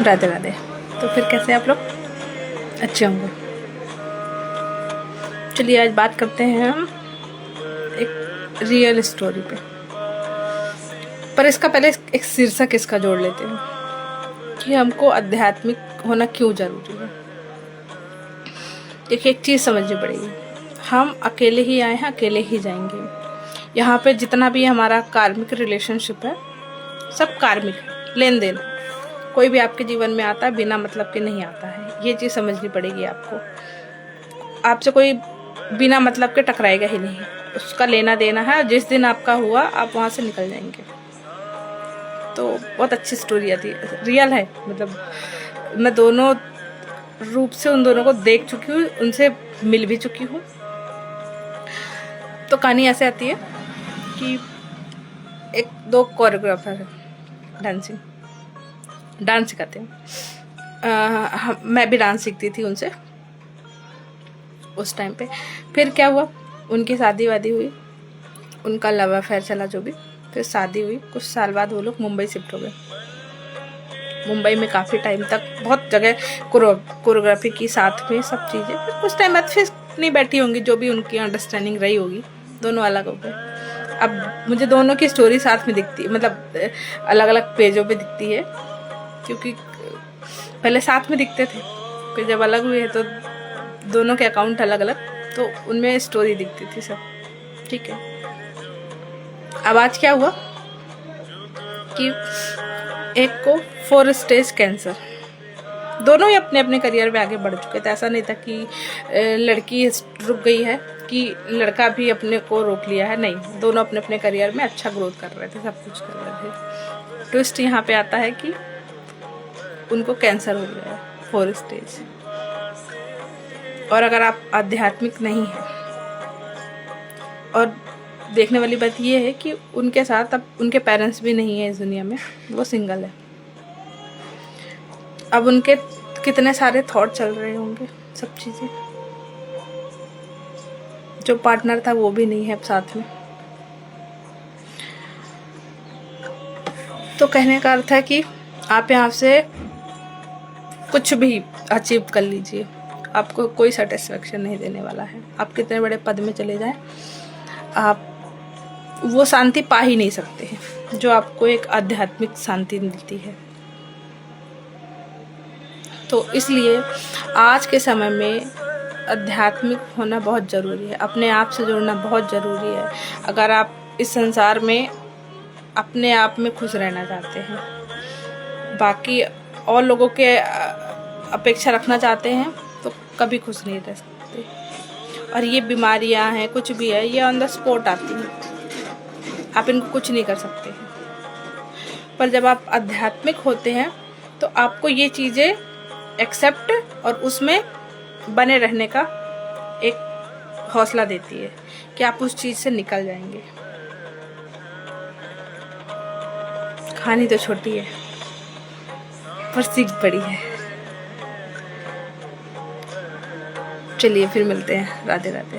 राधे राधे। तो फिर कैसे आप लोग? अच्छे होंगे। चलिए आज बात करते हैं हम एक रियल स्टोरी पे, पर इसका पहले एक शीर्षक इसका जोड़ लेते हैं कि हमको आध्यात्मिक होना क्यों जरूरी है। देखिए, एक चीज़ समझनी पड़ेगी, हम अकेले ही आए हैं, अकेले ही जाएंगे। यहाँ पे जितना भी हमारा कार्मिक रिलेशनशिप है, सब कार्मिक है, लेन देन। कोई भी आपके जीवन में आता है बिना मतलब के नहीं आता है, ये चीज़ समझनी पड़ेगी आपको। आपसे कोई बिना मतलब के टकराएगा ही नहीं, उसका लेना देना है। जिस दिन आपका हुआ आप वहाँ से निकल जाएंगे। तो बहुत अच्छी स्टोरी आती है, रियल है। मतलब मैं दोनों रूप से उन दोनों को देख चुकी हूँ, उनसे मिल भी चुकी हूँ। तो कहानी ऐसे आती है कि एक दो कोरियोग्राफर है, डांस सिखाते हैं। मैं भी डांस सीखती थी उनसे उस टाइम पे। फिर क्या हुआ, उनकी शादी वादी हुई, उनका लव अफेयर चला जो भी। फिर शादी हुई, कुछ साल बाद वो लोग मुंबई शिफ्ट हो गए। मुंबई में काफ़ी टाइम तक बहुत जगह कोरियोग्राफी की साथ में सब चीज़ें। फिर कुछ टाइम बाद फिर नहीं बैठी होंगी, जो भी उनकी अंडरस्टैंडिंग रही होगी, दोनों अलग हो गए। अब मुझे दोनों की स्टोरी साथ में दिखती है, मतलब अलग अलग पेजों पे दिखती है, क्योंकि पहले साथ में दिखते थे, फिर जब अलग हुए तो दोनों के अकाउंट अलग अलग, तो उनमें स्टोरी दिखती थी सब। ठीक है, अब आज क्या हुआ कि एक को 4 स्टेज कैंसर। दोनों ही अपने अपने करियर में आगे बढ़ चुके थे। ऐसा नहीं था कि लड़की रुक गई है कि लड़का भी अपने को रोक लिया है, नहीं, दोनों अपने अपने करियर में अच्छा ग्रोथ कर रहे थे, सब कुछ कर रहे थे। ट्विस्ट यहाँ पे आता है कि उनको कैंसर हो गया है 4 स्टेज। और अगर आप आध्यात्मिक नहीं हैं, और देखने वाली बात ये है कि उनके साथ अब उनके पेरेंट्स भी नहीं है इस दुनिया में, वो सिंगल है। अब उनके कितने सारे थॉट चल रहे होंगे, सब चीज़ें। जो पार्टनर था वो भी नहीं है अब साथ में। तो कहने का अर्थ है कि आप यहाँ से कुछ भी अचीव कर लीजिए, आपको कोई सेटिस्फेक्शन नहीं देने वाला है। आप कितने बड़े पद में चले जाएं, आप वो शांति पा ही नहीं सकते हैं जो आपको एक आध्यात्मिक शांति मिलती है। तो इसलिए आज के समय में आध्यात्मिक होना बहुत ज़रूरी है, अपने आप से जुड़ना बहुत ज़रूरी है। अगर आप इस संसार में अपने आप में खुश रहना चाहते हैं, बाकी और लोगों के अपेक्षा रखना चाहते हैं, तो कभी खुश नहीं रह सकते। और ये बीमारियां हैं, कुछ भी है, ये ऑन द स्पॉट आती हैं, आप इनको कुछ नहीं कर सकते हैं। पर जब आप आध्यात्मिक होते हैं तो आपको ये चीज़ें एक्सेप्ट और उसमें बने रहने का एक हौसला देती है कि आप उस चीज़ से निकल जाएंगे। कहानी तो छोटी है पर सीख बड़ी है। चलिए फिर मिलते हैं। राधे राधे।